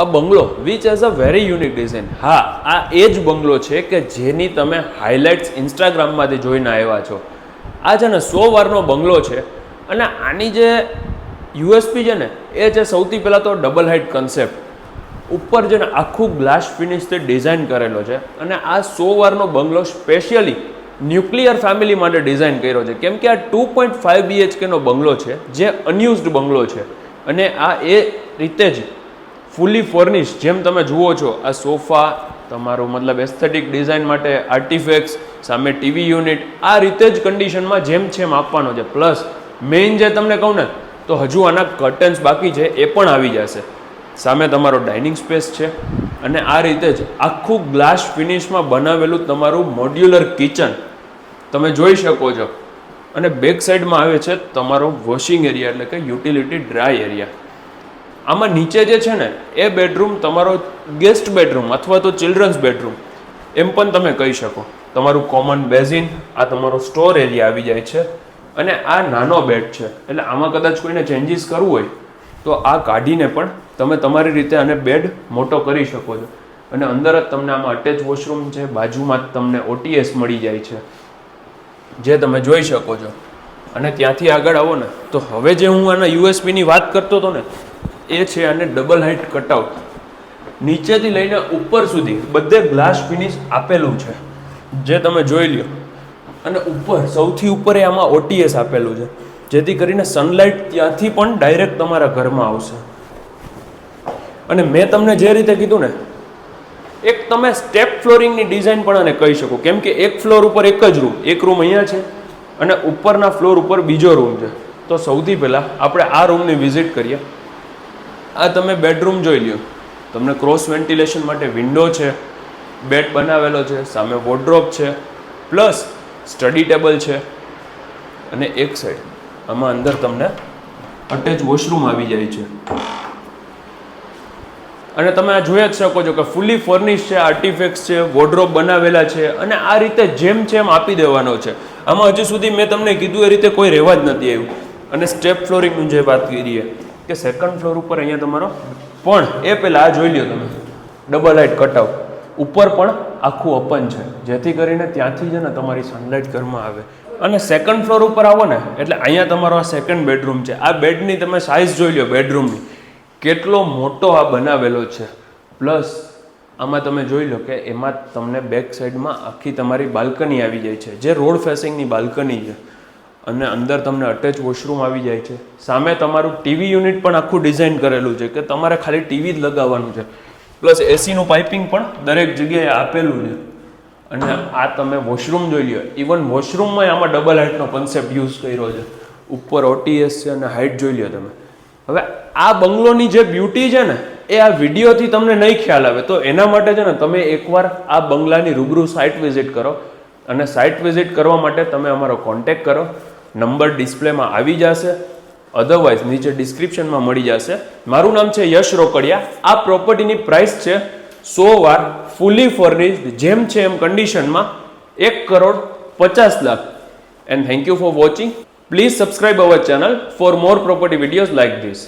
A bungalow which has a very unique design. હા, આ એ જ બંગલો છે કે જેની તમે હાઇલાઇટ્સ ઇન્સ્ટાગ્રામમાંથી જોઈને આવ્યા છો. આ છે ને 100 વારનો બંગલો છે અને આની જે યુએસપી છે ને એ છે સૌથી પહેલાં તો ડબલ હાઇટ કન્સેપ્ટ. ઉપર છે ને આખું ગ્લાસ ફિનિશથી ડિઝાઇન કરેલો છે અને આ 100 વારનો બંગલો સ્પેશિયલી ન્યુક્લિયર ફેમિલી માટે ડિઝાઇન કર્યો છે, કેમ કે આ 2.5 BHKનો બંગલો છે જે અનયુઝડ બંગલો છે અને આ એ રીતે જ ફૂલી ફર્નિશ જેમ તમે જુઓ છો. આ સોફા તમારું મતલબ એસ્થેટિક ડિઝાઇન માટે આર્ટિફેક્ટ્સ, સામે ટીવી યુનિટ, આ રીતે જ કન્ડિશનમાં જેમ છે એમ આપવાનો છે. પ્લસ મેઇન જે તમને કહું ને તો હજુ આના કર્ટન્સ બાકી છે, એ પણ આવી જશે. સામે તમારો ડાઇનિંગ સ્પેસ છે અને આ રીતે જ આખું ગ્લાસ ફિનિશમાં બનાવેલું તમારું મોડ્યુલર કિચન તમે જોઈ શકો છો. અને બેક સાઈડમાં આવે છે તમારો વોશિંગ એરિયા એટલે કે યુટિલિટી ડ્રાય એરિયા. આમાં નીચે જે છે ને એ બેડરૂમ તમારો ગેસ્ટ બેડરૂમ અથવા તો ચિલ્ડ્રન્સ બેડરૂમ એમ પણ તમે કહી શકો. તમારું કોમન બેઝિન, આ તમારો સ્ટોર એરિયા આવી જાય છે અને આ નાનો બેડ છે એટલે આમાં કદાચ કોઈને ચેન્જીસ કરવું હોય તો આ કાઢીને પણ તમે તમારી રીતે આને બેડ મોટો કરી શકો છો. અને અંદર જ તમને આમાં અટેચ વોશરૂમ છે, બાજુમાં જ તમને OTS મળી જાય છે જે તમે જોઈ શકો છો. અને ત્યાંથી આગળ આવો ને તો હવે જે હું આના યુએસપીની વાત કરતો હતો ને એ છે આને ડબલ હાઇટ કટઆઉટ. નીચેથી લઈને ઉપર સુધી બધે ગ્લાસ ફિનિશ આપેલું છે જે તમે જોઈ લ્યો. અને ઉપર સૌથી ઉપર એ આમાં OTS આપેલું છે જેથી કરીને સનલાઇટ ત્યાંથી પણ ડાયરેક્ટ તમારા ઘરમાં આવશે. અને મેં તમને જે રીતે કીધું ને એક તમે સ્ટેપ ફ્લોરિંગની ડિઝાઇન પણ આને કહી શકો, કેમ કે એક ફ્લોર ઉપર એક જ રૂમ, એક રૂમ અહીંયા છે અને ઉપરના ફ્લોર ઉપર બીજો રૂમ છે. તો સૌથી પહેલાં આપણે આ રૂમની વિઝિટ કરીએ. આ તમે બેડરૂમ જોઈ લ્યો. તમને ક્રોસ વેન્ટિલેશન માટે વિન્ડો છે, બેડ બનાવેલો છે, સામે વોર્ડરોબ છે, પ્લસ સ્ટડી ટેબલ છે અને એક સાઈડ આમાં અંદર તમને અટેચ વોશરૂમ આવી જાય છે. અને તમે આ જોઈ જ શકો છો કે ફૂલી ફર્નિશ છે, આર્ટિફેક્ટ્સ છે, વોર્ડરોબ બનાવેલા છે અને આ રીતે જેમ છે એમ આપી દેવાનો છે. આમાં હજુ સુધી મેં તમને કીધું એ રીતે કોઈ રહેવા જ નથી આવ્યું. અને સ્ટેપ ફ્લોરિંગની જે વાત કરીએ કે સેકન્ડ ફ્લોર ઉપર અહીંયા તમારો પણ એ પહેલાં આ જોઈ લ્યો તમે ડબલ હાઇટ કટઆઉટ. ઉપર પણ આખું ઓપન છે જેથી કરીને ત્યાંથી છે ને તમારી સનલાઇટ ઘરમાં આવે. અને સેકન્ડ ફ્લોર ઉપર આવો ને એટલે અહીંયા તમારો આ સેકન્ડ બેડરૂમ છે. આ બેડની તમે સાઇઝ જોઈ લો બેડરૂમની, કેટલો મોટો આ બનાવેલો છે. પ્લસ આમાં તમે જોઈ લો કે એમાં તમને બેક સાઈડમાં આખી તમારી બાલ્કની આવી જાય છે જે રોડ ફેસિંગની બાલ્કની છે. અને અંદર તમને અટેચ વોશરૂમ આવી જાય છે. સામે તમારું ટીવી યુનિટ પણ આખું ડિઝાઇન કરેલું છે કે તમારે ખાલી ટીવી જ લગાવવાનું છે. પ્લસ એસીનું પાઇપિંગ પણ દરેક જગ્યાએ આપેલું છે. અને આ તમે વોશરૂમ જોઈ લો, ઇવન વોશરૂમમાં આમાં ડબલ હાઇટનો કન્સેપ્ટ યુઝ કર્યો છે. ઉપર OTS છે અને હાઇટ જોઈ લો તમે. હવે આ બંગલોની જે બ્યુટી છે ને એ આ વિડીયોથી તમને નહીં ખ્યાલ આવે. તો એના માટે છે ને તમે એકવાર આ બંગલાની રૂબરૂ સાઇટ વિઝિટ કરો. અને સાઇટ વિઝિટ કરવા માટે તમે અમારો કોન્ટેક્ટ કરો. નંબર ડિસ્પ્લેમાં આવી જશે, અધરવાઇઝ નીચે ડિસ્ક્રિપ્શનમાં મળી જશે. મારું નામ છે યશ રોકડિયા. આ પ્રોપર્ટીની પ્રાઇસ છે 100 વાર ફૂલી ફર્નિશ્ડ જેમ છે એમ કન્ડિશનમાં 1,50,00,000. And thank you for watching. Please subscribe our channel for more property videos like this.